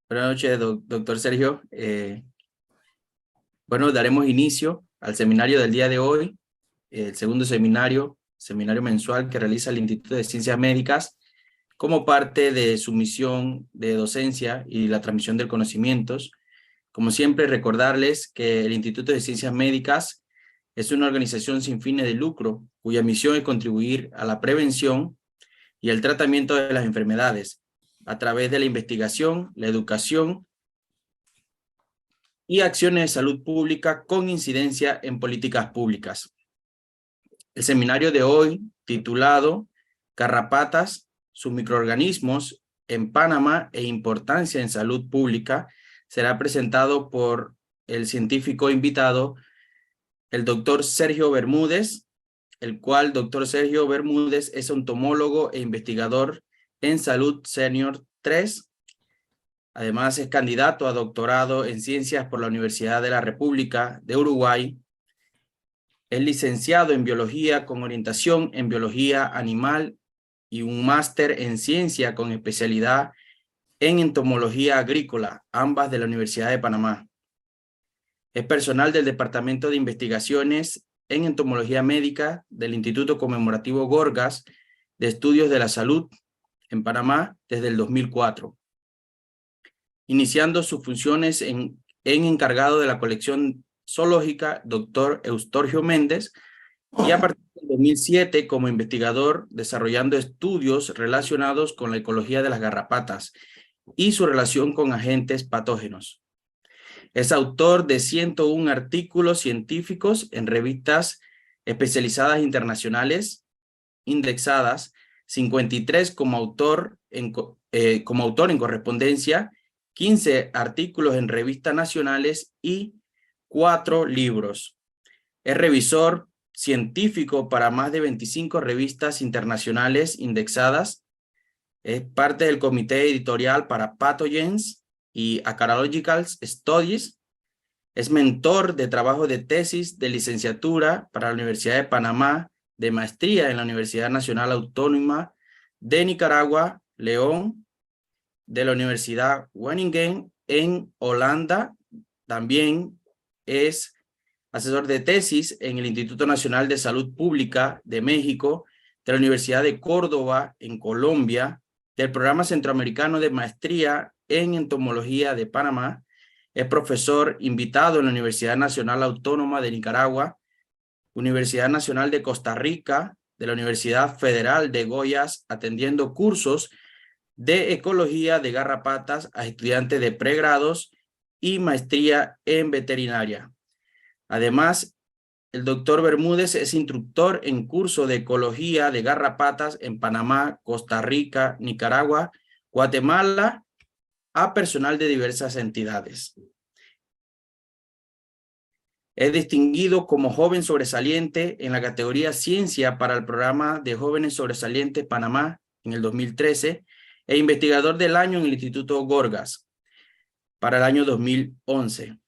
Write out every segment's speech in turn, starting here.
Buenas noches, doctor Sergio. Bueno, daremos inicio al seminario del día de hoy, el segundo seminario mensual que realiza el Instituto de Ciencias Médicas como parte de su misión de docencia y la transmisión de conocimientos. Como siempre, recordarles que el Instituto de Ciencias Médicas es una organización sin fines de lucro, cuya misión es contribuir a la prevención y el tratamiento de las enfermedades a través de la investigación, la educación y acciones de salud pública con incidencia en políticas públicas. El seminario de hoy, titulado Garrapatas, sus microorganismos en Panamá e importancia en salud pública, será presentado por el científico invitado, el doctor Sergio Bermúdez, el cual doctor Sergio Bermúdez es entomólogo e investigador en salud senior 3. Además, es candidato a doctorado en ciencias por la Universidad de la República de Uruguay. Es licenciado en biología con orientación en biología animal y un máster en ciencia con especialidad en entomología agrícola, ambas de la Universidad de Panamá. Es personal del Departamento de Investigaciones en Entomología Médica del Instituto Conmemorativo Gorgas de Estudios de la Salud en Panamá desde el 2004. Iniciando sus funciones en encargado de la colección zoológica, doctor Eustorgio Méndez, y a partir del 2007 como investigador desarrollando estudios relacionados con la ecología de las garrapatas y su relación con agentes patógenos. Es autor de 101 artículos científicos en revistas especializadas internacionales, indexadas, 53 como autor en correspondencia, 15 artículos en revistas nacionales y 4 libros. Es revisor científico para más de 25 revistas internacionales indexadas. Es parte del comité editorial para Pathogens y Acarological Studies. Es mentor de trabajo de tesis de licenciatura para la Universidad de Panamá, de maestría en la Universidad Nacional Autónoma de Nicaragua, León, de la Universidad Wageningen en Holanda. También es asesor de tesis en el Instituto Nacional de Salud Pública de México, de la Universidad de Córdoba en Colombia, del Programa Centroamericano de Maestría en Entomología de Panamá. Es profesor invitado en la Universidad Nacional Autónoma de Nicaragua, Universidad Nacional de Costa Rica, de la Universidad Federal de Goiás, atendiendo cursos de ecología de garrapatas a estudiantes de pregrados y maestría en veterinaria. Además, el doctor Bermúdez es instructor en curso de ecología de garrapatas en Panamá, Costa Rica, Nicaragua, Guatemala, a personal de diversas entidades. Es distinguido como joven sobresaliente en la categoría Ciencia para el programa de Jóvenes Sobresalientes Panamá en el 2013 e investigador del año en el Instituto Gorgas para el año 2011.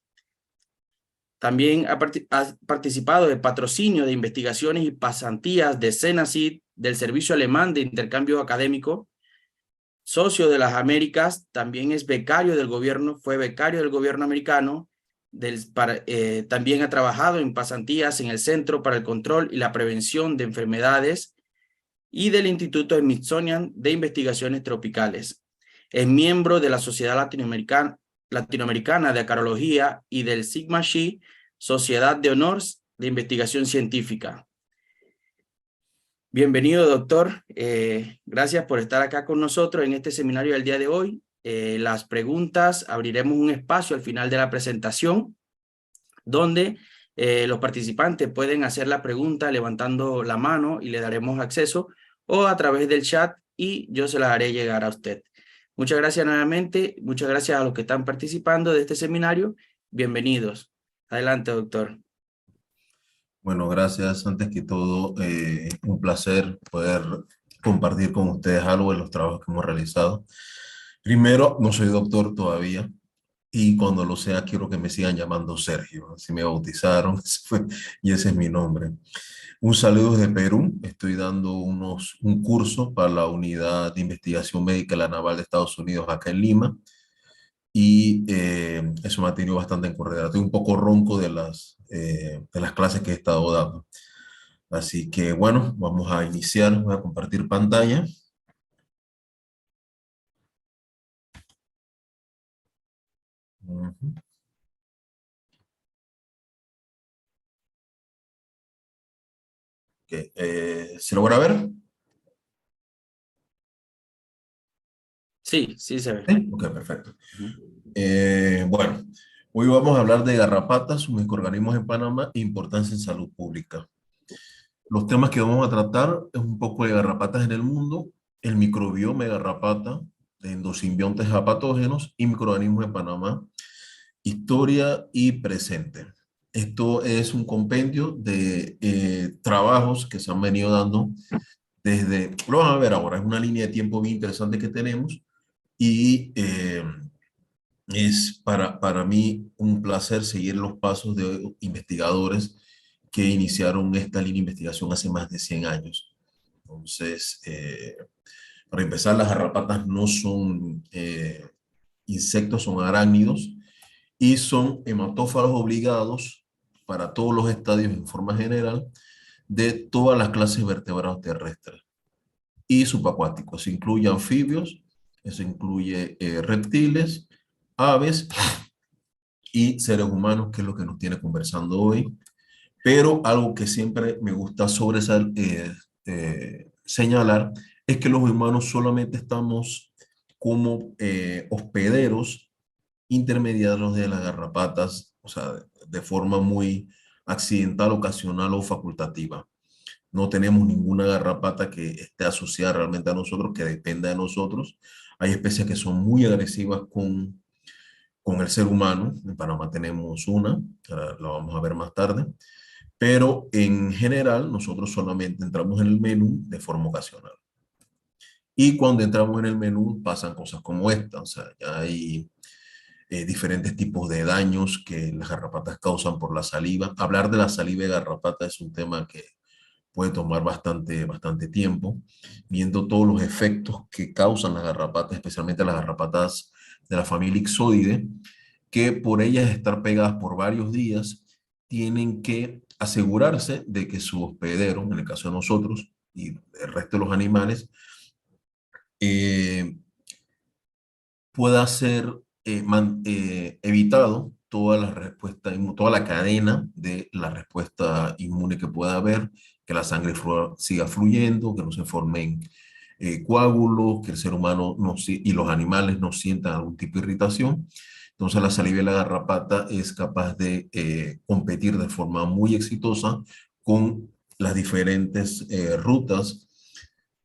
También ha participado de patrocinio de investigaciones y pasantías de CENACYT, del Servicio Alemán de Intercambio Académico, socio de las Américas. También es becario del gobierno, fue becario del gobierno americano. También ha trabajado en pasantías en el Centro para el Control y la Prevención de Enfermedades y del Instituto Smithsonian de Investigaciones Tropicales. Es miembro de la Sociedad Latinoamericana de Acarología y del Sigma Xi, Sociedad de Honores de Investigación Científica. Bienvenido, doctor. Gracias por estar acá con nosotros en este seminario del día de hoy. Las preguntas, abriremos un espacio al final de la presentación donde los participantes pueden hacer la pregunta levantando la mano y le daremos acceso, o a través del chat y yo se las haré llegar a usted. Muchas gracias nuevamente, muchas gracias a los que están participando de este seminario. Bienvenidos. Adelante, doctor. Bueno, gracias. Antes que todo, un placer poder compartir con ustedes algo de los trabajos que hemos realizado. Primero, no soy doctor todavía y cuando lo sea quiero que me sigan llamando Sergio. Así me bautizaron y ese es mi nombre. Un saludo desde Perú. Estoy dando un curso para la Unidad de Investigación Médica de la Naval de Estados Unidos acá en Lima. y eso me ha tenido bastante en corredera. Estoy un poco ronco de las clases que he estado dando. Así que bueno, vamos a iniciar. Voy a compartir pantalla. Ujú. Ok, ¿se logra ver? Sí, sí se ve. Sí. Ok, perfecto. Ujú. Bueno, hoy vamos a hablar de garrapatas, sus microorganismos en Panamá e importancia en salud pública. Los temas que vamos a tratar es un poco de garrapatas en el mundo, el microbioma de garrapata, de endosimbiontes a patógenos y microorganismos en Panamá, historia y presente. Esto es un compendio de trabajos que se han venido dando desde, lo van a ver ahora, es una línea de tiempo bien interesante que tenemos y es para mí un placer seguir los pasos de investigadores que iniciaron esta línea de investigación hace más de 100 años. Entonces, para empezar, las garrapatas no son insectos, son arácnidos y son hematófagos obligados para todos los estadios en forma general de todas las clases de vertebrados terrestres y subacuáticos. Eso incluye anfibios, eso incluye reptiles, aves y seres humanos, que es lo que nos tiene conversando hoy. Pero algo que siempre me gusta señalar es que los humanos solamente estamos como hospederos intermediarios de las garrapatas, o sea, de forma muy accidental, ocasional o facultativa. No tenemos ninguna garrapata que esté asociada realmente a nosotros, que dependa de nosotros. Hay especies que son muy agresivas con el ser humano. En Panamá tenemos una, la vamos a ver más tarde, pero en general nosotros solamente entramos en el menú de forma ocasional. Y cuando entramos en el menú pasan cosas como esta, o sea, ya hay diferentes tipos de daños que las garrapatas causan por la saliva. Hablar de la saliva de garrapata es un tema que puede tomar bastante tiempo, viendo todos los efectos que causan las garrapatas, especialmente las garrapatas de la familia Ixoide, que por ellas estar pegadas por varios días, tienen que asegurarse de que su hospedero, en el caso de nosotros y el resto de los animales, eh, pueda ser evitado toda la respuesta, toda la cadena de la respuesta inmune que pueda haber, que la sangre siga fluyendo, que no se formen coágulos, que el ser humano y los animales no sientan algún tipo de irritación. Entonces la saliva de la garrapata es capaz de competir de forma muy exitosa con las diferentes rutas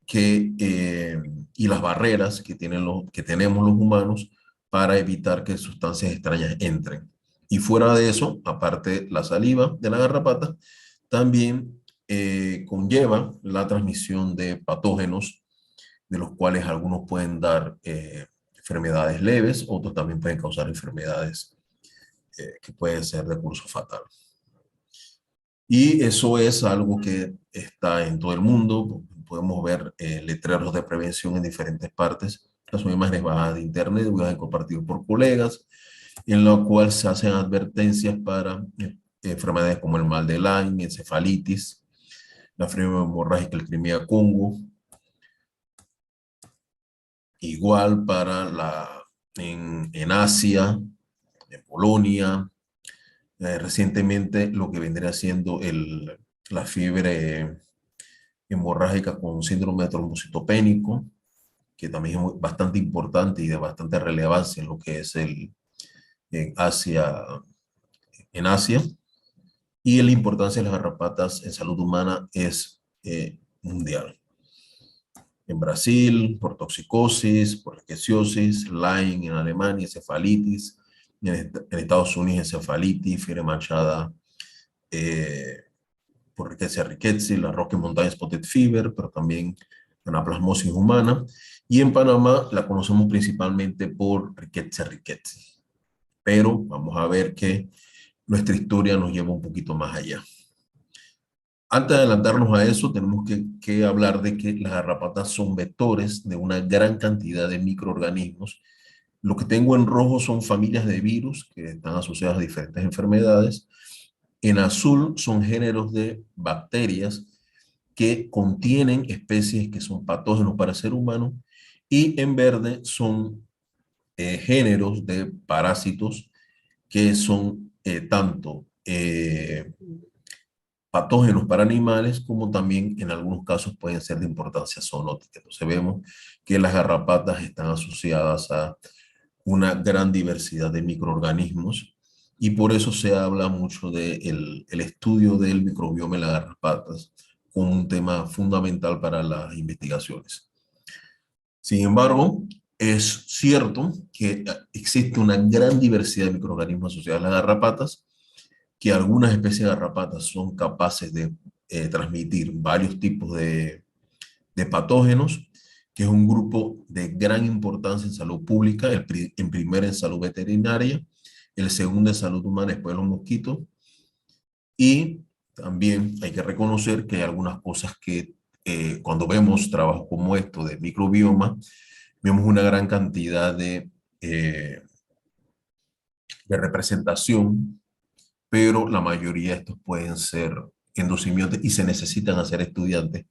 y las barreras que tenemos los humanos para evitar que sustancias extrañas entren. Y fuera de eso, aparte la saliva de la garrapata, también conlleva la transmisión de patógenos, de los cuales algunos pueden dar enfermedades leves, otros también pueden causar enfermedades que pueden ser de curso fatal. Y eso es algo que está en todo el mundo. Podemos ver letreros de prevención en diferentes partes. Las imágenes bajadas de internet, voy a compartir por colegas, en la cual se hacen advertencias para enfermedades como el mal de Lyme, encefalitis, la fiebre hemorrágica del Crimea-Congo. Igual para en Asia, en Polonia, recientemente lo que vendría siendo la fiebre hemorrágica con síndrome de trombocitopénico, que también es bastante importante y de bastante relevancia en lo que es en Asia, en Asia. Y la importancia de las garrapatas en salud humana es mundial. En Brasil, por toxicosis, por rickettsiosis, Lyme en Alemania, encefalitis, en Estados Unidos encefalitis, fiebre manchada, por Rickettsia rickettsii, la Rocky Mountain Spotted Fever, pero también anaplasmosis humana. Y en Panamá la conocemos principalmente por Rickettsia rickettsii. Pero vamos a ver que nuestra historia nos lleva un poquito más allá. Antes de adelantarnos a eso, tenemos que hablar de que las garrapatas son vectores de una gran cantidad de microorganismos Lo que tengo en rojo son familias de virus que están asociadas a diferentes enfermedades. En azul son géneros de bacterias que contienen especies que son patógenos para el ser humano. Y en verde son géneros de parásitos que son tanto patógenos para animales como también en algunos casos pueden ser de importancia zoonótica. Entonces vemos que las garrapatas están asociadas a una gran diversidad de microorganismos y por eso se habla mucho del el estudio del microbioma en las garrapatas como un tema fundamental para las investigaciones. Sin embargo, es cierto que existe una gran diversidad de microorganismos asociados a las garrapatas, que algunas especies de garrapatas son capaces de transmitir varios tipos de patógenos, que es un grupo de gran importancia en salud pública, en primera en salud veterinaria, el segundo en salud humana, después los mosquitos, y también hay que reconocer que hay algunas cosas que cuando vemos trabajos como esto de microbioma, vemos una gran cantidad de representación, pero la mayoría de estos pueden ser endosimiontes y se necesitan hacer estudiantes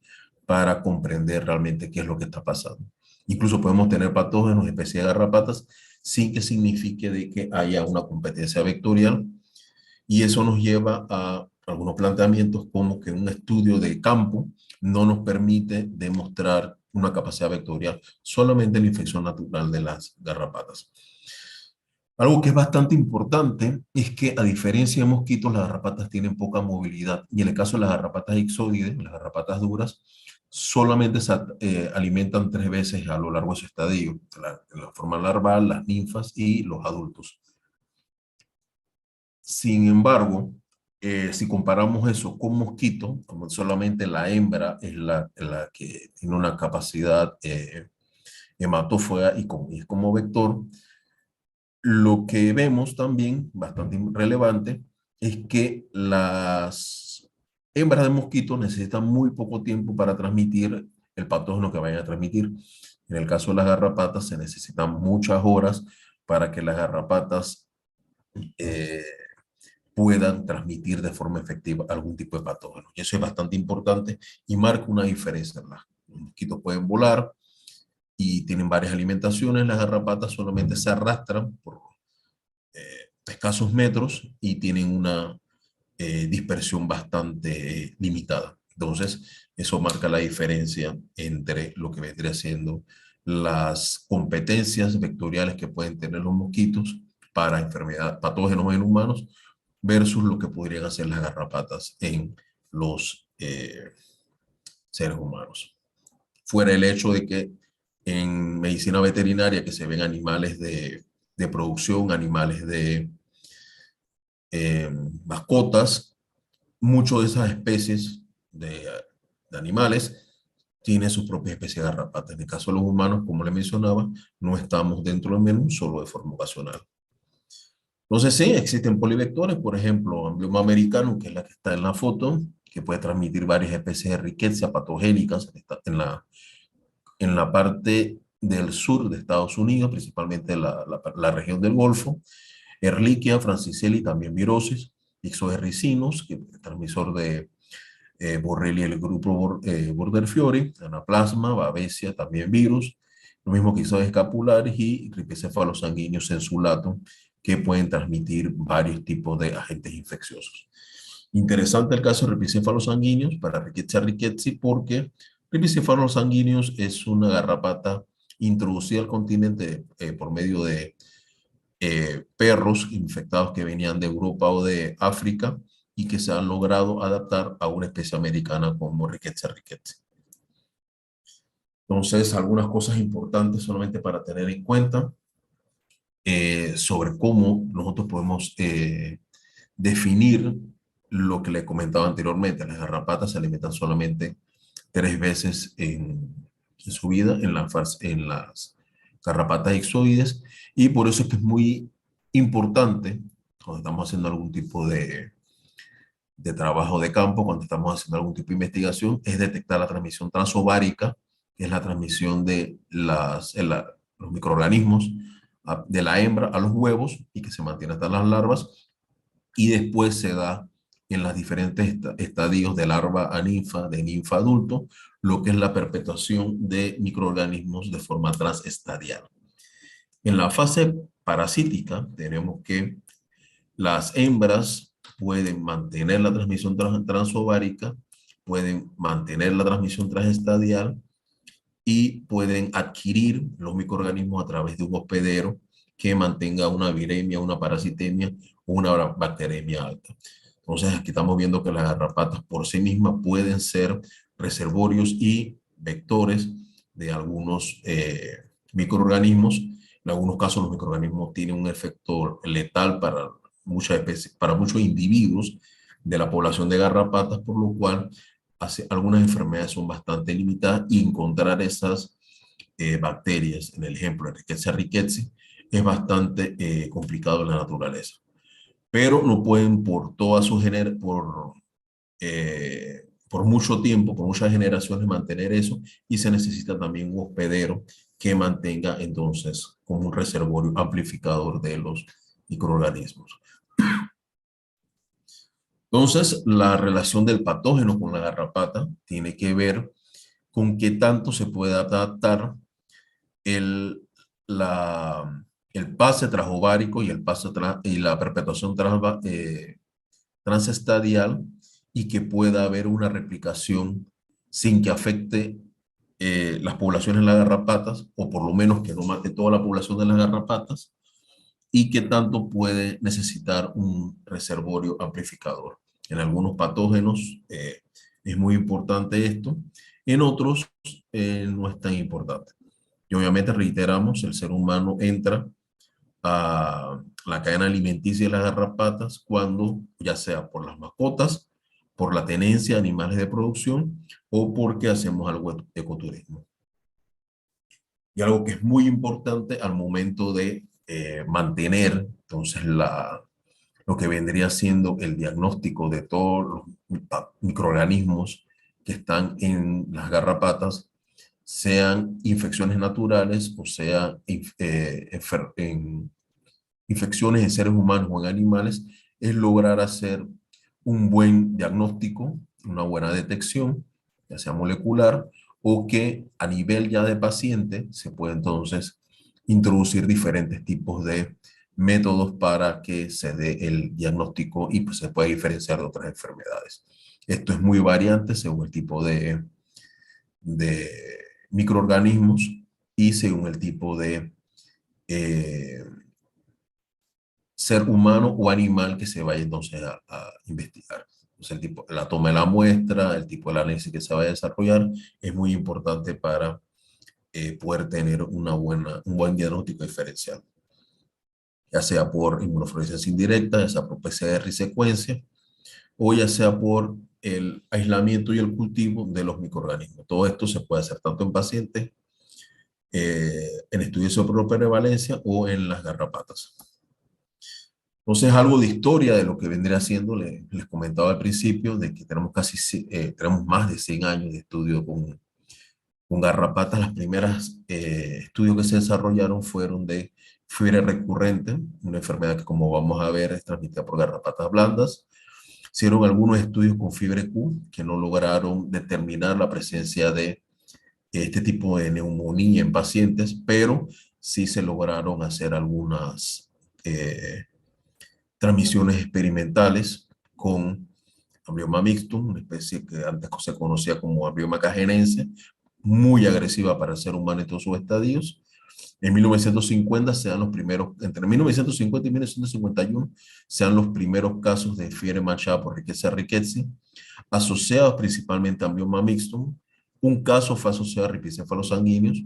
para comprender realmente qué es lo que está pasando. Incluso podemos tener patógenos, especies de garrapatas, sin que signifique de que haya una competencia vectorial, y eso nos lleva a algunos planteamientos como que un estudio de campo no nos permite demostrar una capacidad vectorial, solamente la infección natural de las garrapatas. Algo que es bastante importante es que a diferencia de mosquitos, las garrapatas tienen poca movilidad. Y en el caso de las garrapatas ixoides, las garrapatas duras, solamente se alimentan 3 veces a lo largo de su estadio, en la forma larval, las ninfas y los adultos. Sin embargo, si comparamos eso con mosquitos, como solamente la hembra es la que tiene una capacidad hematófaga y es como vector, lo que vemos también, bastante relevante, es que las hembras de mosquitos necesitan muy poco tiempo para transmitir el patógeno que vayan a transmitir. En el caso de las garrapatas, se necesitan muchas horas para que las garrapatas eh, puedan transmitir de forma efectiva algún tipo de patógeno. Y eso es bastante importante y marca una diferencia. Los mosquitos pueden volar y tienen varias alimentaciones, las garrapatas solamente se arrastran por escasos metros y tienen una dispersión bastante limitada. Entonces, eso marca la diferencia entre lo que vendría siendo las competencias vectoriales que pueden tener los mosquitos para enfermedades, patógenos en humanos, versus lo que podrían hacer las garrapatas en los seres humanos. Fuera el hecho de que en medicina veterinaria que se ven animales de producción, animales de mascotas, muchas de esas especies de animales tienen su propia especie de garrapata. En el caso de los humanos, como le mencionaba, no estamos dentro del menú solo de forma ocasional. Entonces sí, existen polivectores, por ejemplo, Amblioma americano, que es la que está en la foto, que puede transmitir varias especies de Rickettsia patogénicas en la parte del sur de Estados Unidos, principalmente la región del Golfo. Ehrlichia, Francisella, también virosis, Ixodes que es transmisor de Borrelia el grupo Borderfiori, Anaplasma, Babesia, también virus, lo mismo que Ixodes escapulares y Rickettsia sanguíneos sensulato, que pueden transmitir varios tipos de agentes infecciosos. Interesante el caso de Rickettsia sanguíneos para Rickettsia rickettsii porque Rickettsia sanguíneos es una garrapata introducida al continente por medio de perros infectados que venían de Europa o de África y que se han logrado adaptar a una especie americana como Rickettsia rickettsii. Entonces, algunas cosas importantes solamente para tener en cuenta sobre cómo nosotros podemos definir lo que le comentaba anteriormente. Las garrapatas se alimentan solamente 3 veces en su vida en las garrapatas ixoides, y por eso es que es muy importante cuando estamos haciendo algún tipo de trabajo de campo, cuando estamos haciendo algún tipo de investigación, es detectar la transmisión transovárica, que es la transmisión de los microorganismos de la hembra a los huevos y que se mantiene hasta las larvas, y después se da en los diferentes estadios de larva a ninfa, de ninfa a adulto, lo que es la perpetuación de microorganismos de forma transestadial. En la fase parasítica tenemos que las hembras pueden mantener la transmisión transovárica, pueden mantener la transmisión transestadial y pueden adquirir los microorganismos a través de un hospedero que mantenga una viremia, una parasitemia o una bacteremia alta. Entonces aquí estamos viendo que las garrapatas por sí mismas pueden ser reservorios y vectores de algunos microorganismos. En algunos casos los microorganismos tienen un efecto letal para muchas especies, para muchos individuos de la población de garrapatas, por lo cual algunas enfermedades son bastante limitadas y encontrar esas bacterias, en el ejemplo de Rickettsia rickettsii, es bastante complicado en la naturaleza. Pero no pueden por toda su por mucho tiempo, por muchas generaciones mantener eso, y se necesita también un hospedero que mantenga entonces como un reservorio amplificador de los microorganismos. Entonces, la relación del patógeno con la garrapata tiene que ver con qué tanto se puede adaptar el, el pase transovárico y, y la perpetuación transestadial, y que pueda haber una replicación sin que afecte las poblaciones de las garrapatas, o por lo menos que no mate toda la población de las garrapatas, y qué tanto puede necesitar un reservorio amplificador. En algunos patógenos es muy importante esto, en otros no es tan importante. Y obviamente reiteramos, el ser humano entra a la cadena alimenticia de las garrapatas cuando, ya sea por las mascotas, por la tenencia de animales de producción o porque hacemos algo de ecoturismo. Y algo que es muy importante al momento de mantener entonces lo que vendría siendo el diagnóstico de todos los microorganismos que están en las garrapatas, sean infecciones naturales o sea infecciones en seres humanos o en animales, es lograr hacer un buen diagnóstico, una buena detección, ya sea molecular, o que a nivel ya de paciente se puede entonces introducir diferentes tipos de métodos para que se dé el diagnóstico y pues se pueda diferenciar de otras enfermedades. Esto es muy variante según el tipo de microorganismos y según el tipo de ser humano o animal que se vaya entonces a investigar. Entonces, la toma de la muestra, el tipo de análisis que se vaya a desarrollar es muy importante para poder tener un buen diagnóstico diferencial, ya sea por inmunofluorescencia indirecta, ya sea por PCR y secuencia, o ya sea por el aislamiento y el cultivo de los microorganismos. Todo esto se puede hacer tanto en pacientes, en estudios sobre prevalencia o en las garrapatas. Entonces, algo de historia de lo que vendría haciendo, les comentaba al principio, de que tenemos tenemos más de 100 años de estudio con garrapatas. Las primeras estudios que se desarrollaron fueron de fiebre recurrente, una enfermedad que, como vamos a ver, es transmitida por garrapatas blandas. Hicieron algunos estudios con fiebre Q que no lograron determinar la presencia de este tipo de neumonía en pacientes, pero sí se lograron hacer algunas transmisiones experimentales con Amblioma mixtum, una especie que antes se conocía como Amblioma cajenense, muy agresiva para el ser humano en todos sus estadios. En 1950 se dan los primeros, entre 1950 y 1951, se dan los primeros casos de fiebre manchada por Rickettsia rickettsii, asociados principalmente a Amblioma mixtum. Un caso fue asociado a rickettsia sanguíneos,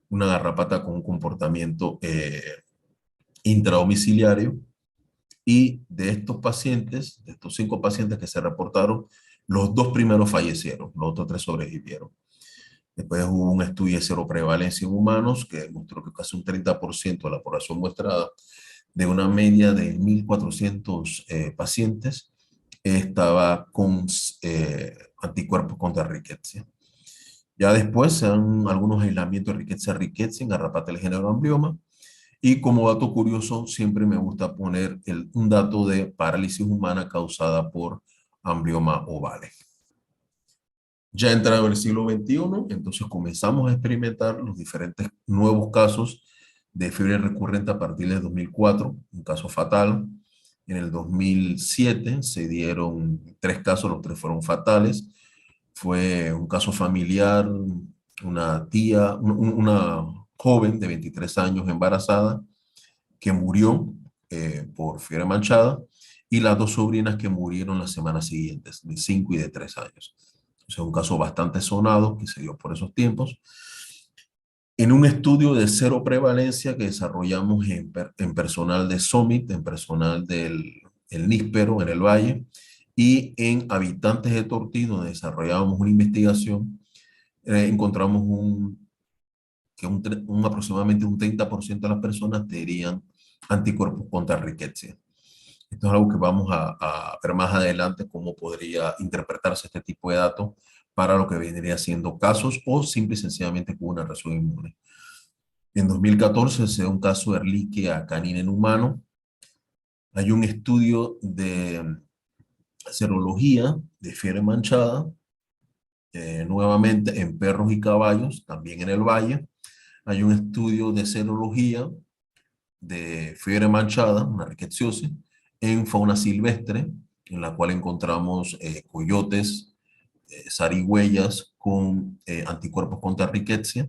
una garrapata con un comportamiento intradomiciliario. Y de estos pacientes, de estos 5 pacientes que se reportaron, los 2 primeros fallecieron, los otros 3 sobrevivieron. Después hubo un estudio de seroprevalencia en humanos que demostró que casi un 30% de la población muestrada, de una media de 1.400 pacientes, estaba con anticuerpos contra Rickettsia. Ya después se dan algunos aislamientos de Rickettsia rickettsii en garrapata del género Amblioma, Y como dato curioso, siempre me gusta poner un dato de parálisis humana causada por amblioma ovale. Ya entrado el siglo XXI, entonces comenzamos a experimentar los diferentes nuevos casos de fiebre recurrente a partir de 2004, un caso fatal. En el 2007 se dieron 3 casos, los 3 fueron fatales. Fue un caso familiar, una tía, una joven de 23 años embarazada que murió por fiebre manchada, y las 2 sobrinas que murieron las semanas siguientes, de 5 y de 3 años. O sea, un caso bastante sonado que se dio por esos tiempos. En un estudio de cero prevalencia que desarrollamos en personal de Summit, en personal del níspero en el Valle, y en habitantes de Tortí, donde desarrollábamos una investigación, encontramos que aproximadamente un 30% de las personas tendrían anticuerpos contra riqueza. Esto es algo que vamos a ver más adelante, cómo podría interpretarse este tipo de datos para lo que vendría siendo casos o simple y sencillamente con una reacción inmune. En 2014 se dio un caso de Ehrlichia canina en humano. Hay un estudio de serología de fiebre manchada, nuevamente en perros y caballos, también en el Valle. Hay un estudio de serología de fiebre manchada, una rickettsiosis, en fauna silvestre, en la cual encontramos coyotes, zarigüeyas con anticuerpos contra rickettsia.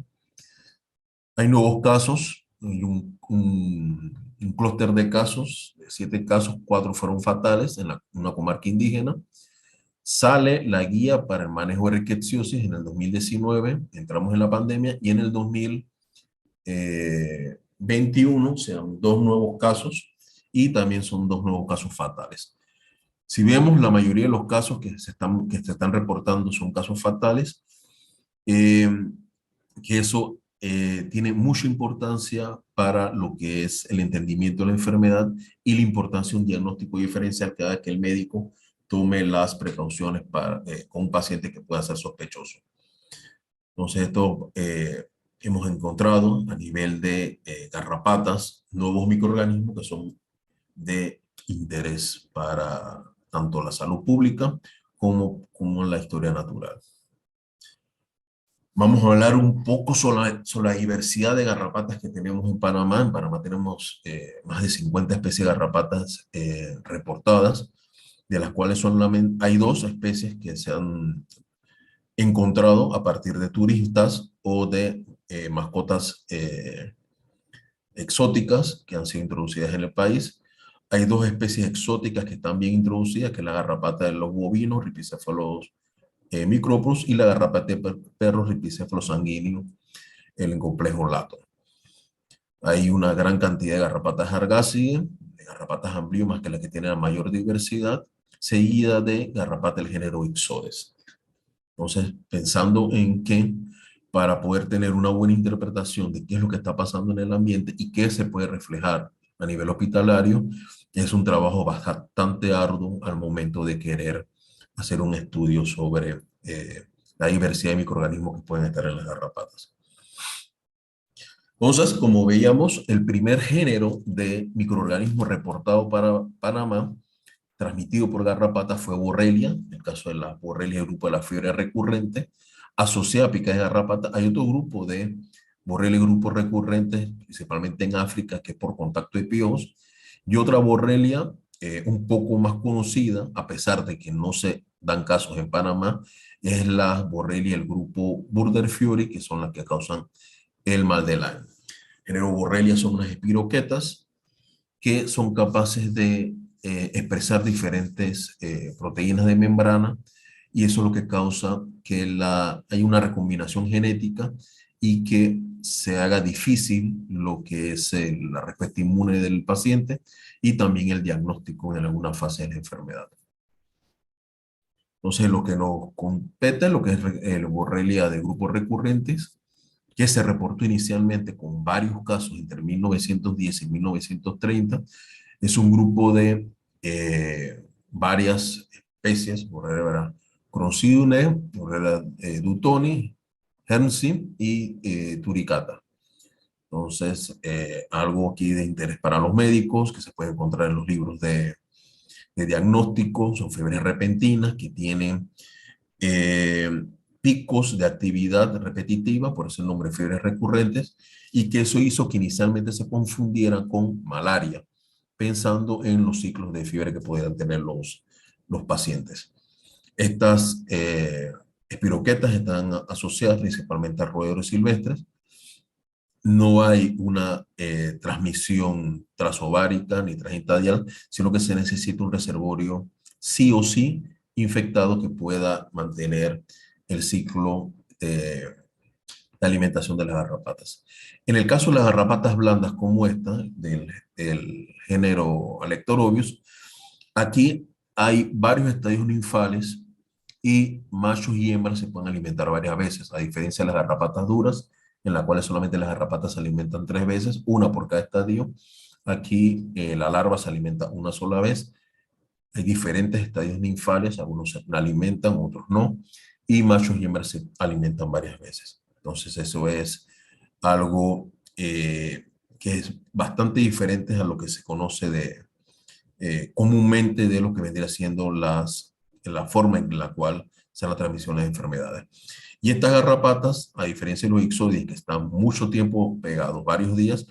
Hay nuevos casos, hay un clúster de casos, de 7 casos, 4 fueron fatales en una comarca indígena. Sale la guía para el manejo de rickettsiosis en el 2019, entramos en la pandemia, y en el 2021 se dan 2 nuevos casos y también son 2 nuevos casos fatales. Si vemos, la mayoría de los casos que se están reportando son casos fatales, que eso tiene mucha importancia para lo que es el entendimiento de la enfermedad y la importancia de un diagnóstico diferencial cada vez que el médico tome las precauciones con un paciente que pueda ser sospechoso. Entonces, esto hemos encontrado a nivel de garrapatas, nuevos microorganismos que son de interés para tanto la salud pública como la historia natural. Vamos a hablar un poco sobre la diversidad de garrapatas que tenemos en Panamá. En Panamá tenemos más de 50 especies de garrapatas reportadas, de las cuales hay 2 especies que se han encontrado a partir de turistas o de mascotas exóticas que han sido introducidas en el país. Hay 2 especies exóticas que están bien introducidas, que es la garrapata de los bovinos, Rhipicephalus micropus, y la garrapata de perros, Rhipicephalus sanguíneo, el complejo lato. Hay una gran cantidad de garrapatas argáceas, de garrapatas ambliomas, que es la que tiene la mayor diversidad, seguida de garrapata del género Ixodes. Entonces, pensando en que para poder tener una buena interpretación de qué es lo que está pasando en el ambiente y qué se puede reflejar a nivel hospitalario, es un trabajo bastante arduo al momento de querer hacer un estudio sobre la diversidad de microorganismos que pueden estar en las garrapatas. Entonces, como veíamos, el primer género de microorganismos reportado para Panamá, transmitido por garrapatas, fue Borrelia. En el caso de la Borrelia, el grupo de la fiebre recurrente, asociada a picas de garrapata. Hay otro grupo de Borrelia, grupos recurrentes, principalmente en África, que es por contacto de piojos, y otra Borrelia un poco más conocida, a pesar de que no se dan casos en Panamá, es la Borrelia del grupo Burden-Fury, que son las que causan el mal de Lyme. Género Borrelia son unas espiroquetas que son capaces de expresar diferentes proteínas de membrana, y eso es lo que causa que hay una recombinación genética y que se haga difícil lo que es la respuesta inmune del paciente y también el diagnóstico en alguna fase de la enfermedad. Entonces, lo que nos compete, lo que es el Borrelia de grupos recurrentes, que se reportó inicialmente con varios casos entre 1910 y 1930, es un grupo de varias especies: Borrelia croncidulae, Borrelia dutoni, Hermsii y Turicata. Entonces, algo aquí de interés para los médicos que se puede encontrar en los libros de diagnóstico, son fiebres repentinas que tienen eh, picos de actividad repetitiva, por eso el nombre fiebres recurrentes, y que eso hizo que inicialmente se confundieran con malaria, pensando en los ciclos de fiebre que pudieran tener los pacientes. Estas espiroquetas están asociadas principalmente a roedores silvestres. No hay una transmisión transovárica ni transitadial, sino que se necesita un reservorio sí o sí infectado que pueda mantener el ciclo de alimentación de las garrapatas. En el caso de las garrapatas blandas como esta, del género Alectorobius, aquí hay varios estadios ninfales y machos y hembras se pueden alimentar varias veces, a diferencia de las garrapatas duras, en las cuales solamente las garrapatas se alimentan 3 veces, una por cada estadio. Aquí la larva se alimenta una sola vez. Hay diferentes estadios ninfales, algunos se alimentan, otros no, y machos y hembras se alimentan varias veces. Entonces eso es algo que es bastante diferente a lo que se conoce comúnmente de lo que vendría siendo la forma en la cual se la transmisión de las enfermedades. Y estas garrapatas, a diferencia de los ixodis que están mucho tiempo pegados, varios días,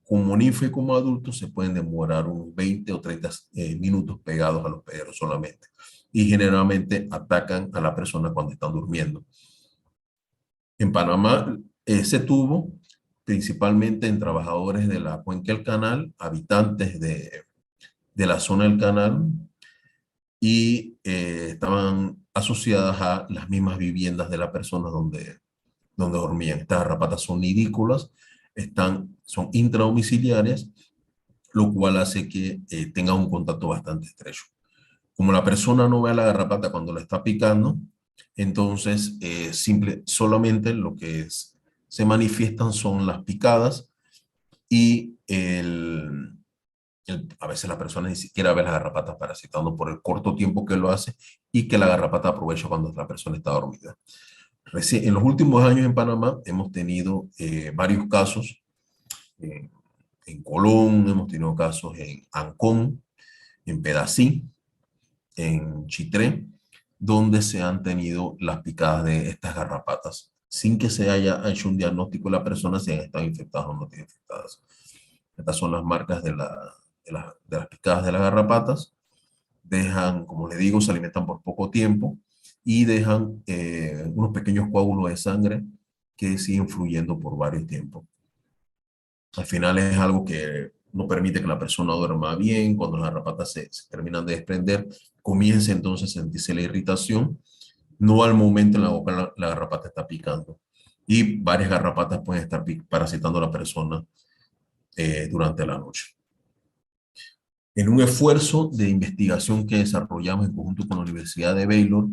como ninfa y como adultos se pueden demorar unos 20 o 30 minutos pegados a los hospederos solamente. Y generalmente atacan a la persona cuando están durmiendo. En Panamá se tuvo principalmente en trabajadores de la cuenca del canal, habitantes de la zona del canal, y estaban asociadas a las mismas viviendas de las personas donde dormían. Estas garrapatas son nidícolas, son intradomiciliarias, lo cual hace que tengan un contacto bastante estrecho. Como la persona no ve a la garrapata cuando la está picando, entonces solamente lo que se manifiestan son las picadas y a veces la persona ni siquiera ve las garrapatas parasitando por el corto tiempo que lo hace y que la garrapata aprovecha cuando la persona está dormida. En los últimos años en Panamá hemos tenido varios casos. En Colón, hemos tenido casos en Ancón, en Pedací, en Chitré, donde se han tenido las picadas de estas garrapatas, sin que se haya hecho un diagnóstico de la persona si han estado infectadas o no están infectadas. Estas son las marcas de las picadas de las garrapatas. Dejan, como le digo, se alimentan por poco tiempo y dejan unos pequeños coágulos de sangre que siguen fluyendo por varios tiempos. Al final es algo que no permite que la persona duerma bien. Cuando las garrapatas se terminan de desprender, comienza entonces a sentirse la irritación, no al momento en la boca la garrapata está picando. Y varias garrapatas pueden estar parasitando a la persona durante la noche. En un esfuerzo de investigación que desarrollamos en conjunto con la Universidad de Baylor,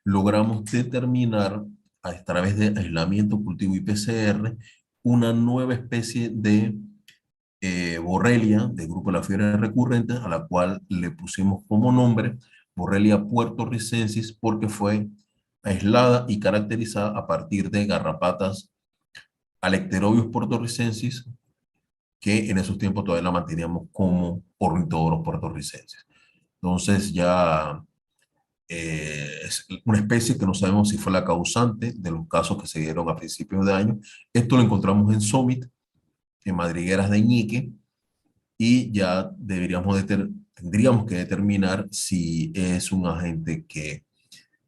logramos determinar a través de aislamiento, cultivo y PCR una nueva especie de Borrelia, del grupo de la fiebre recurrente, a la cual le pusimos como nombre Borrelia puertorricensis porque fue aislada y caracterizada a partir de garrapatas Alecterobius puertorricensis, que en esos tiempos todavía la manteníamos como ornitodoros puertorricenses. Entonces ya es una especie que no sabemos si fue la causante de los casos que se dieron a principios de año. Esto lo encontramos en Summit, en madrigueras de Iquique, y ya tendríamos que determinar si es un agente que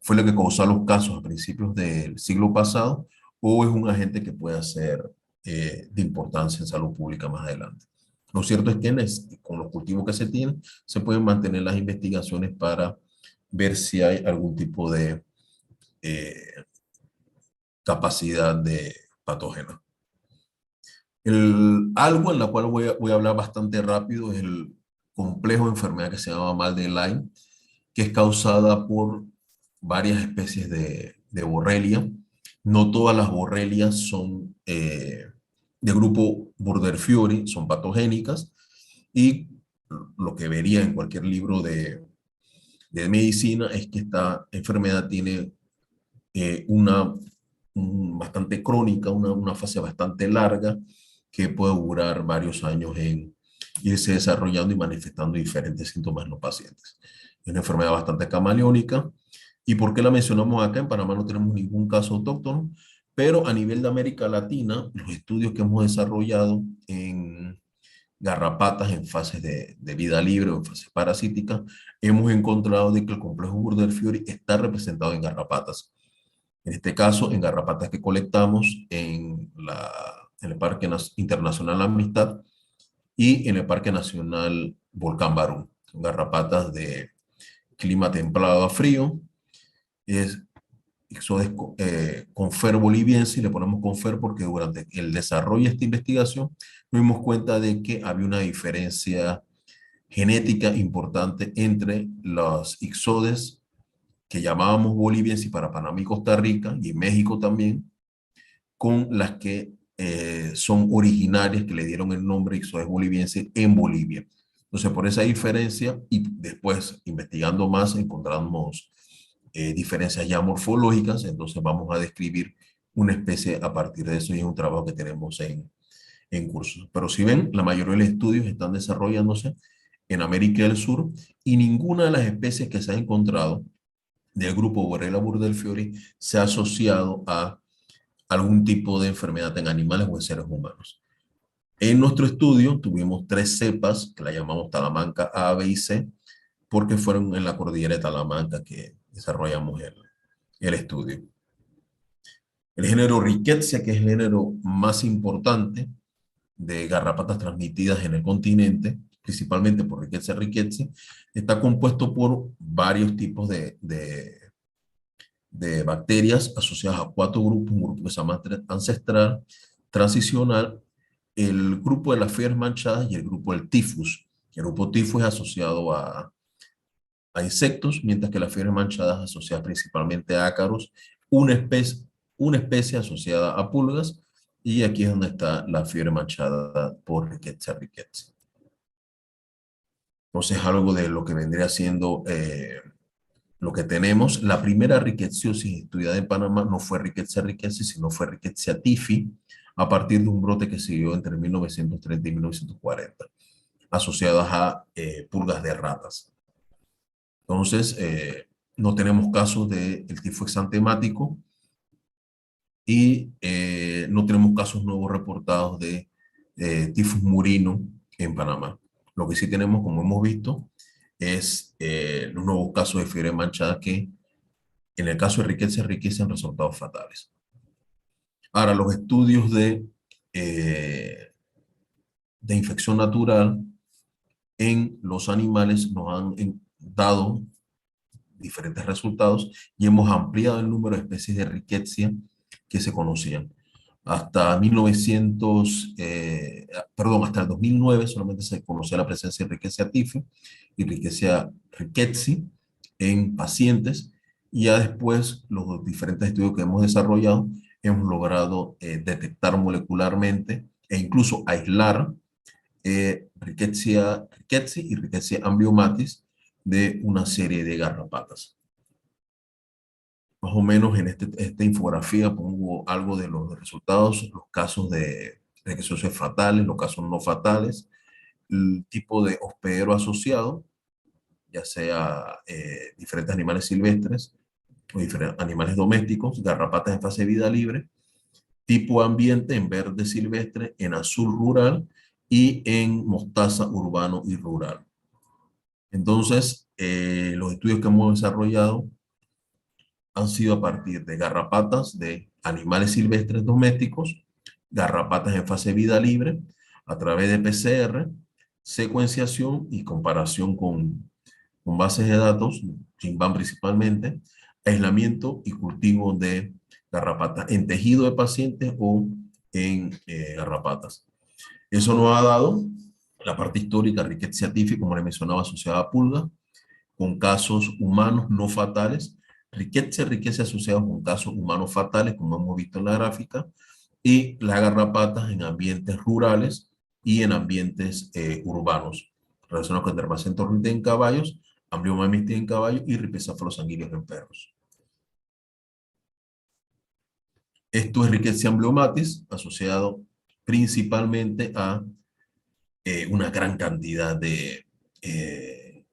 fue lo que causó los casos a principios del siglo pasado o es un agente que pueda ser de importancia en salud pública más adelante. Lo cierto es que con los cultivos que se tienen, se pueden mantener las investigaciones para ver si hay algún tipo de eh, capacidad de patógeno. Algo en la cual voy a hablar bastante rápido es el complejo de enfermedad que se llama mal de Lyme, que es causada por varias especies de borrelia. No todas las borrelias son de grupo Burderfiori, son patogénicas, y lo que vería en cualquier libro de medicina es que esta enfermedad tiene bastante crónica, una fase bastante larga, que puede durar varios años en irse desarrollando y manifestando diferentes síntomas en los pacientes. Es una enfermedad bastante camaleónica. ¿Y por qué la mencionamos acá? En Panamá no tenemos ningún caso autóctono, pero a nivel de América Latina, los estudios que hemos desarrollado en garrapatas en fases de vida libre o en fases parasíticas, hemos encontrado de que el complejo Burden-Fiori está representado en garrapatas. En este caso, en garrapatas que colectamos en el Parque Internacional Amistad y en el Parque Nacional Volcán Barú. Son garrapatas de clima templado a frío. Eso es Confer boliviense, y le ponemos Confer porque durante el desarrollo de esta investigación nos dimos cuenta de que había una diferencia genética importante entre los ixodes que llamábamos boliviense para Panamá y Costa Rica, y México también, con las que son originarias, que le dieron el nombre ixodes boliviense en Bolivia. Entonces, por esa diferencia, y después investigando más, encontramos diferencias ya morfológicas, entonces vamos a describir una especie a partir de eso, y es un trabajo que tenemos en curso. Pero si ven, la mayoría de los estudios están desarrollándose en América del Sur, y ninguna de las especies que se ha encontrado del grupo Borrelia burdelfiori se ha asociado a algún tipo de enfermedad en animales o en seres humanos. En nuestro estudio tuvimos 3 cepas que la llamamos Talamanca A, B y C, porque fueron en la cordillera de Talamanca que desarrollamos el estudio. El género Rickettsia, que es el género más importante de garrapatas transmitidas en el continente, principalmente por Rickettsia rickettsii, está compuesto por varios tipos de bacterias asociadas a 4 grupos, un grupo que se llama ancestral, transicional, el grupo de las fiebres manchadas y el grupo del tifus. El grupo tifus es asociado a insectos, mientras que las fiebres manchadas asociadas principalmente a ácaros, una especie asociada a pulgas, y aquí es donde está la fiebre manchada por Rickettsia rickettsii. Entonces, algo de lo que vendría siendo lo que tenemos. La primera rickettsiosis estudiada en Panamá no fue Rickettsia rickettsii, sino fue Rickettsia typhi, a partir de un brote que siguió entre 1930 y 1940, asociadas a pulgas de ratas. Entonces, no tenemos casos del tifo exantemático, y no tenemos casos nuevos reportados de tifus murino en Panamá. Lo que sí tenemos, como hemos visto, es los nuevos casos de fiebre manchada que, en el caso de Rickettsia rickettsii, han resultados fatales. Ahora, los estudios de infección natural en los animales nos han dado diferentes resultados, y hemos ampliado el número de especies de Rickettsia que se conocían. Hasta hasta el 2009 solamente se conocía la presencia de Rickettsia typhi y Rickettsia rickettsii en pacientes, y ya después los diferentes estudios que hemos desarrollado hemos logrado detectar molecularmente e incluso aislar Rickettsia rickettsii y Rickettsia amblyommatis de una serie de garrapatas. Más o menos en esta infografía pongo algo de los resultados, los casos de rickettsiosis fatales, los casos no fatales, el tipo de hospedero asociado, ya sea diferentes animales silvestres o diferentes animales domésticos, garrapatas en fase de vida libre, tipo ambiente en verde silvestre, en azul rural y en mostaza urbano y rural. Entonces, los estudios que hemos desarrollado han sido a partir de garrapatas de animales silvestres domésticos, garrapatas en fase de vida libre, a través de PCR, secuenciación y comparación con bases de datos, GenBank principalmente, aislamiento y cultivo de garrapatas en tejido de pacientes o en garrapatas. Eso nos ha dado la parte histórica, Rickettsia typhi, como le mencionaba, asociada a pulga, con casos humanos no fatales, Rickettsia rickettsii asociados con casos humanos fatales, como hemos visto en la gráfica, y las garrapatas en ambientes rurales y en ambientes urbanos, relacionados con dermacento en caballos, amblyommatis en caballos y ripicéfalos sanguíneos en perros. Esto es Rickettsia amblyommatis asociado principalmente a una gran cantidad de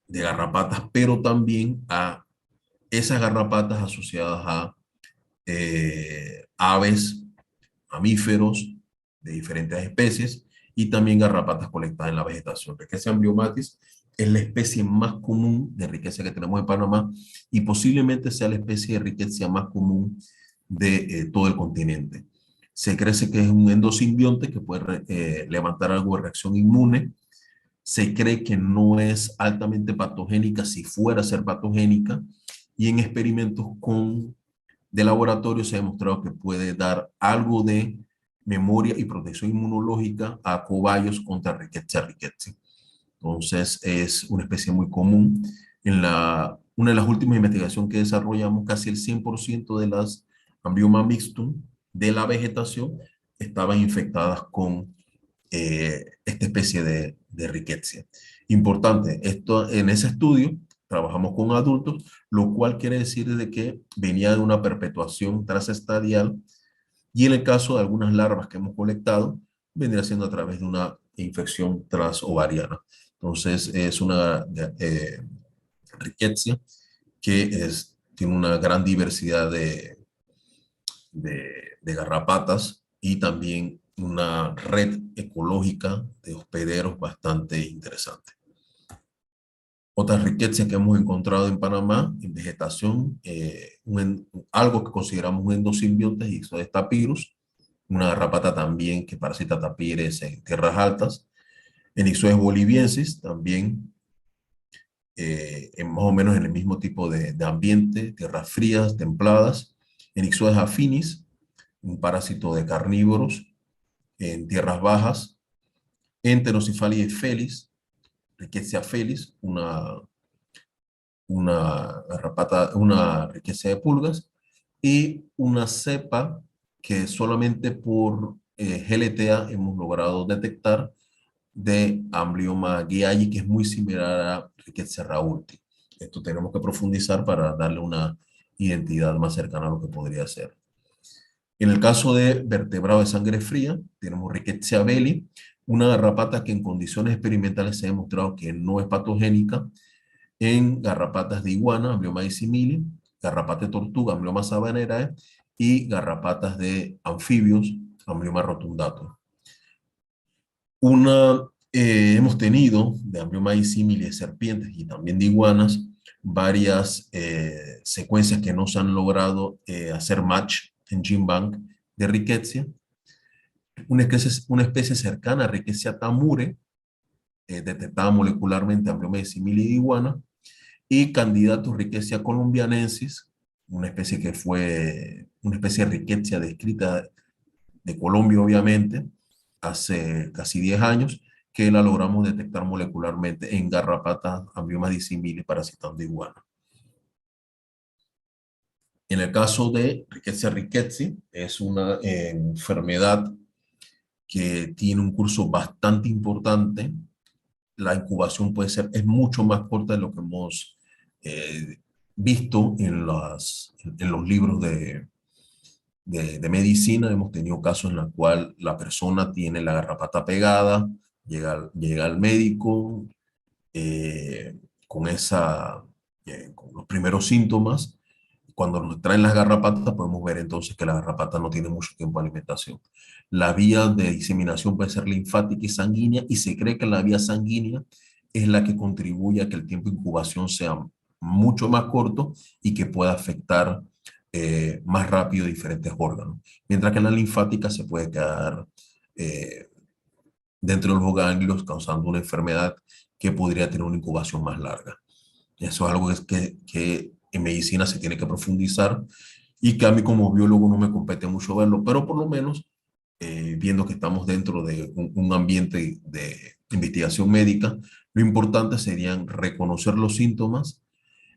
garrapatas, pero también a esas garrapatas asociadas a aves, mamíferos de diferentes especies y también garrapatas colectadas en la vegetación. Rickettsia amblyomatis es la especie más común de Rickettsia que tenemos en Panamá y posiblemente sea la especie de Rickettsia más común de todo el continente. Se cree que es un endosimbionte que puede levantar algo de reacción inmune. Se cree que no es altamente patogénica si fuera a ser patogénica y en experimentos de laboratorio se ha demostrado que puede dar algo de memoria y protección inmunológica a cobayos contra Rickettsia rickettsii. Entonces es una especie muy común. Una de las últimas investigaciones que desarrollamos, casi el 100% de las Amblioma mixtum de la vegetación estaban infectadas con esta especie de Rickettsia. Importante, en ese estudio trabajamos con adultos, lo cual quiere decir de que venía de una perpetuación transestadial y en el caso de algunas larvas que hemos colectado, vendría siendo a través de una infección transovariana. Entonces es una Rickettsia que tiene una gran diversidad de garrapatas y también una red ecológica de hospederos bastante interesante. Otras riquezas que hemos encontrado en Panamá, en vegetación, algo que consideramos un endosimbionte, Ixodes tapirus, una garrapata también que parasita tapires en tierras altas, en Ixodes boliviensis también, más o menos en el mismo tipo de ambiente, tierras frías, templadas, en Ixodes affinis, un parásito de carnívoros en tierras bajas, en Pterocephalida felis, Rickettsia felis, una riqueza de pulgas, y una cepa que solamente por GLTA hemos logrado detectar de Amblioma guiayi, que es muy similar a Rickettsia raulti. Esto tenemos que profundizar para darle una identidad más cercana a lo que podría ser. En el caso de vertebrado de sangre fría, tenemos Rickettsia belli, una garrapata que en condiciones experimentales se ha demostrado que no es patogénica en garrapatas de iguana, Amblioma dissimili, garrapata de tortuga, Amblioma savanerae, y garrapatas de anfibios, Amblioma rotundatum. Hemos tenido de Amblioma dissimili de serpientes y también de iguanas varias secuencias que no se han logrado hacer match en GenBank de Rickettsia. Una especie cercana a Rickettsia tamure, detectada molecularmente Amblioma dissimili de iguana, y Candidatus Rickettsia colombianensis, una especie que fue una especie de Rickettsia descrita de Colombia, obviamente, hace casi 10 años, que la logramos detectar molecularmente en garrapatas Amblioma dissimili parasitando iguana. En el caso de Rickettsia rickettsii, es una enfermedad que tiene un curso bastante importante. La incubación es mucho más corta de lo que hemos visto en los libros de medicina. Hemos tenido casos en los cuales la persona tiene la garrapata pegada, llega al médico con los primeros síntomas. Cuando nos traen las garrapatas podemos ver entonces que la garrapata no tiene mucho tiempo de alimentación. La vía de diseminación puede ser linfática y sanguínea, y se cree que la vía sanguínea es la que contribuye a que el tiempo de incubación sea mucho más corto y que pueda afectar más rápido diferentes órganos. Mientras que en la linfática se puede quedar dentro de los ganglios, causando una enfermedad que podría tener una incubación más larga. Eso es algo que en medicina se tiene que profundizar y que a mí como biólogo no me compete mucho verlo, pero por lo menos viendo que estamos dentro de un ambiente de investigación médica, lo importante sería reconocer los síntomas.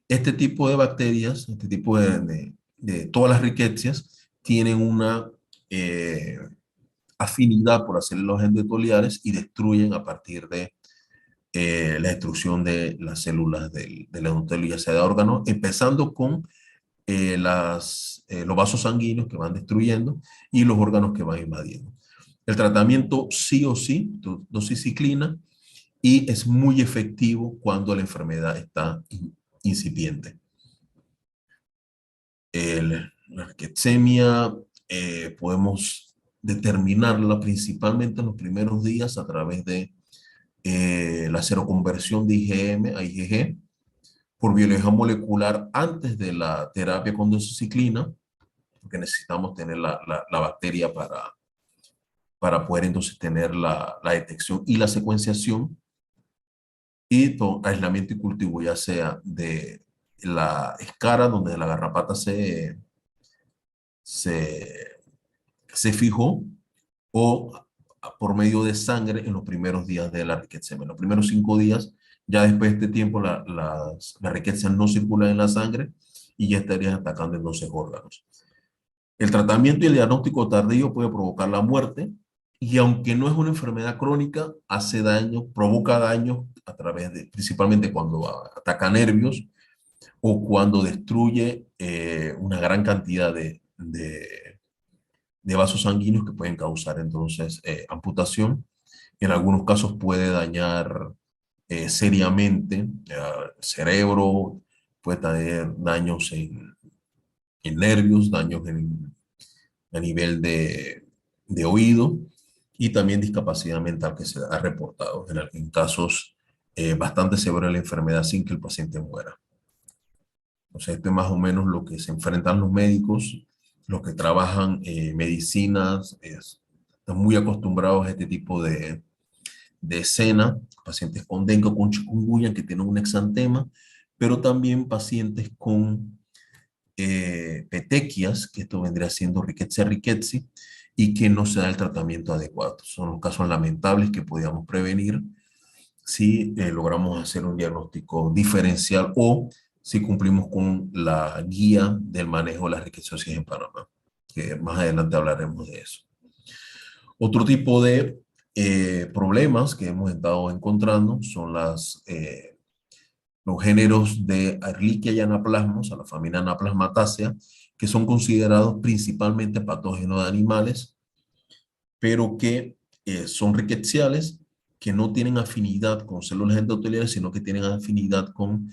Este tipo de bacterias, este tipo de todas las riquezas, tienen una afinidad por hacer los endoteliales y destruyen a partir de la destrucción de las células del endotelio, ya sea de órganos, empezando con los vasos sanguíneos que van destruyendo y los órganos que van invadiendo. El tratamiento sí o sí, doxiciclina, y es muy efectivo cuando la enfermedad está incipiente. La riquecemia podemos determinarla principalmente en los primeros días a través de la seroconversión de IgM a IgG por biología molecular antes de la terapia con doxiciclina, porque necesitamos tener la bacteria para poder entonces tener la detección y la secuenciación, y todo aislamiento y cultivo, ya sea de la escara donde la garrapata se, se fijó, o por medio de sangre en los primeros días de la riqueza. En los primeros 5 días, ya después de este tiempo, la riqueza no circula en la sangre y ya estarías atacando entonces órganos. El tratamiento y el diagnóstico tardío puede provocar la muerte, y aunque no es una enfermedad crónica, hace daño, provoca daño a través de, principalmente cuando ataca nervios o cuando destruye una gran cantidad de vasos sanguíneos que pueden causar entonces amputación. En algunos casos puede dañar seriamente el cerebro, puede tener daños en nervios, daños a nivel de oído, y también discapacidad mental que se ha reportado en casos bastante severos de la enfermedad sin que el paciente muera. O sea, esto es más o menos lo que se enfrentan los médicos, los que trabajan medicinas, están muy acostumbrados a este tipo de escena, pacientes con dengue o con chikungunya que tienen un exantema, pero también pacientes con petequias, que esto vendría siendo Rickettsia rickettsii, y que no se da el tratamiento adecuado. Son los casos lamentables que podíamos prevenir si logramos hacer un diagnóstico diferencial o si cumplimos con la guía del manejo de las riquezas en Panamá, que más adelante hablaremos de eso. Otro tipo de problemas que hemos estado encontrando son los géneros de Ehrlichia y Anaplasma, a la familia Anaplasmatácea, que son considerados principalmente patógenos de animales, pero que son rickettsiales, que no tienen afinidad con células endoteliales, sino que tienen afinidad con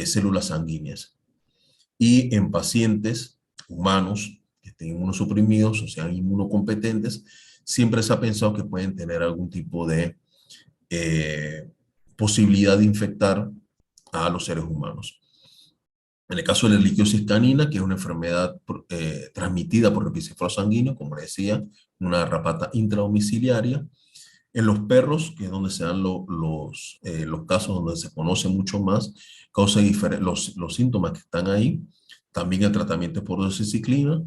células sanguíneas. Y en pacientes humanos que estén inmunosuprimidos o sean inmunocompetentes, siempre se ha pensado que pueden tener algún tipo de posibilidad de infectar a los seres humanos. En el caso de la erliquiosis canina, que es una enfermedad transmitida por el sanguíneo, como decía, una garrapata intradomiciliaria. En los perros, que es donde se dan los casos donde se conoce mucho más, causa los síntomas que están ahí. También el tratamiento es por doxiciclina,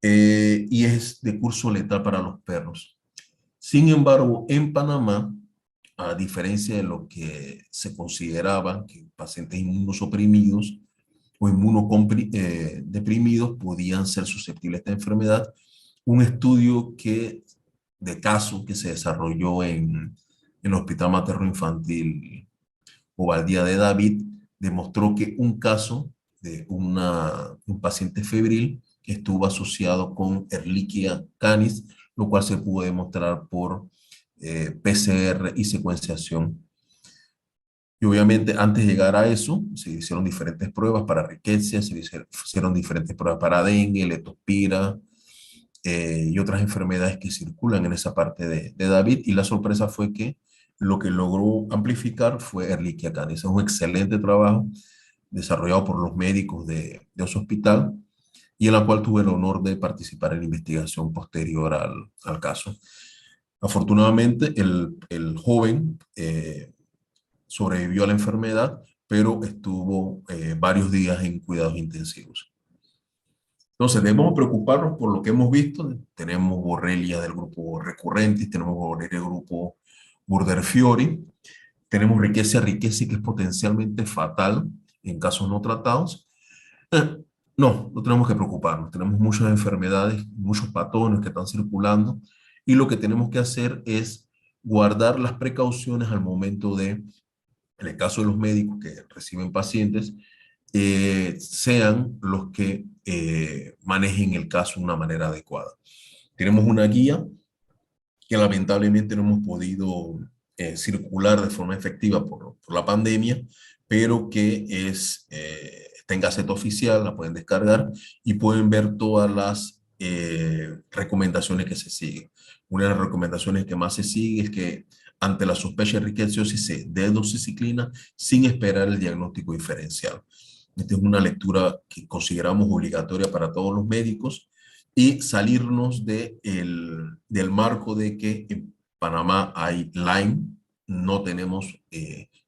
y es de curso letal para los perros. Sin embargo, en Panamá, a diferencia de lo que se consideraba que pacientes inmunosuprimidos o inmunodeprimidos podían ser susceptibles a esta enfermedad, un estudio de caso que se desarrolló en el Hospital Materno Infantil Obaldía de David demostró que un caso de un paciente febril estuvo asociado con Ehrlichia canis, lo cual se pudo demostrar por PCR y secuenciación. Y obviamente antes de llegar a eso, se hicieron diferentes pruebas para riqueza, se hicieron diferentes pruebas para dengue, leptospira, y otras enfermedades que circulan en esa parte de David, y la sorpresa fue que lo que logró amplificar fue Ehrlichia canis. Es un excelente trabajo desarrollado por los médicos de ese hospital, y en la cual tuve el honor de participar en la investigación posterior al caso. Afortunadamente, el joven sobrevivió a la enfermedad, pero estuvo varios días en cuidados intensivos. Entonces, debemos preocuparnos por lo que hemos visto. Tenemos borrelia del grupo recurrentis, tenemos borrelia del grupo Burden-Fiori, tenemos riqueza, que es potencialmente fatal en casos no tratados. No tenemos que preocuparnos. Tenemos muchas enfermedades, muchos patógenos que están circulando, y lo que tenemos que hacer es guardar las precauciones al momento de, en el caso de los médicos que reciben pacientes, sean los que manejen el caso de una manera adecuada. Tenemos una guía que lamentablemente no hemos podido circular de forma efectiva por la pandemia, pero que está en Gaceta Oficial, la pueden descargar y pueden ver todas las recomendaciones que se siguen. Una de las recomendaciones que más se sigue es que ante la sospecha de riqueciosis se dé doxiciclina sin esperar el diagnóstico diferencial. Esta es una lectura que consideramos obligatoria para todos los médicos y salirnos del marco de que en Panamá hay Lyme, no tenemos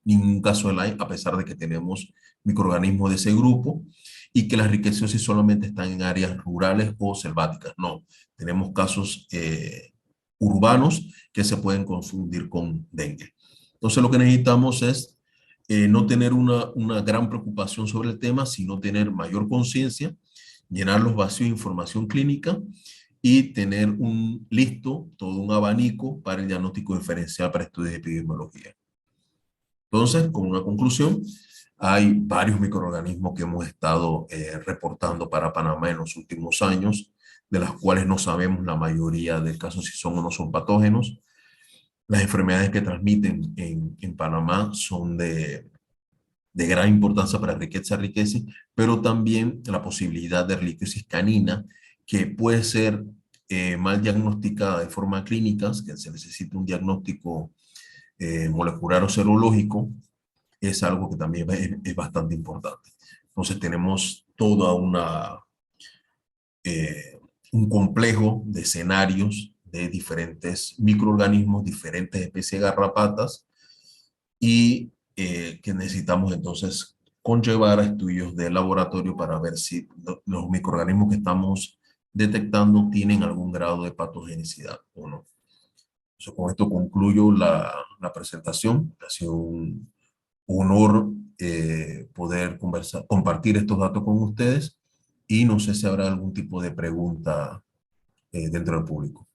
ningún caso de Lyme, a pesar de que tenemos microorganismos de ese grupo, y que las riqueciosis solamente están en áreas rurales o selváticas. No, tenemos casos urbanos que se pueden confundir con dengue. Entonces lo que necesitamos es no tener una gran preocupación sobre el tema, sino tener mayor conciencia, llenar los vacíos de información clínica y tener todo un abanico para el diagnóstico diferencial para estudios de epidemiología. Entonces, como una conclusión, hay varios microorganismos que hemos estado reportando para Panamá en los últimos años, de las cuales no sabemos la mayoría de casos si son o no son patógenos. Las enfermedades que transmiten en Panamá son de gran importancia para riqueza riqueza, pero también la posibilidad de erliquiosis canina, que puede ser mal diagnosticada de forma clínica, que se necesita un diagnóstico molecular o serológico, es algo que también es bastante importante. Entonces tenemos toda un complejo de escenarios de diferentes microorganismos, diferentes especies de garrapatas, y que necesitamos entonces conllevar a estudios de laboratorio para ver si los microorganismos que estamos detectando tienen algún grado de patogenicidad o no. Entonces, con esto concluyo la presentación. Ha sido un honor poder compartir estos datos con ustedes, y no sé si habrá algún tipo de pregunta dentro del público.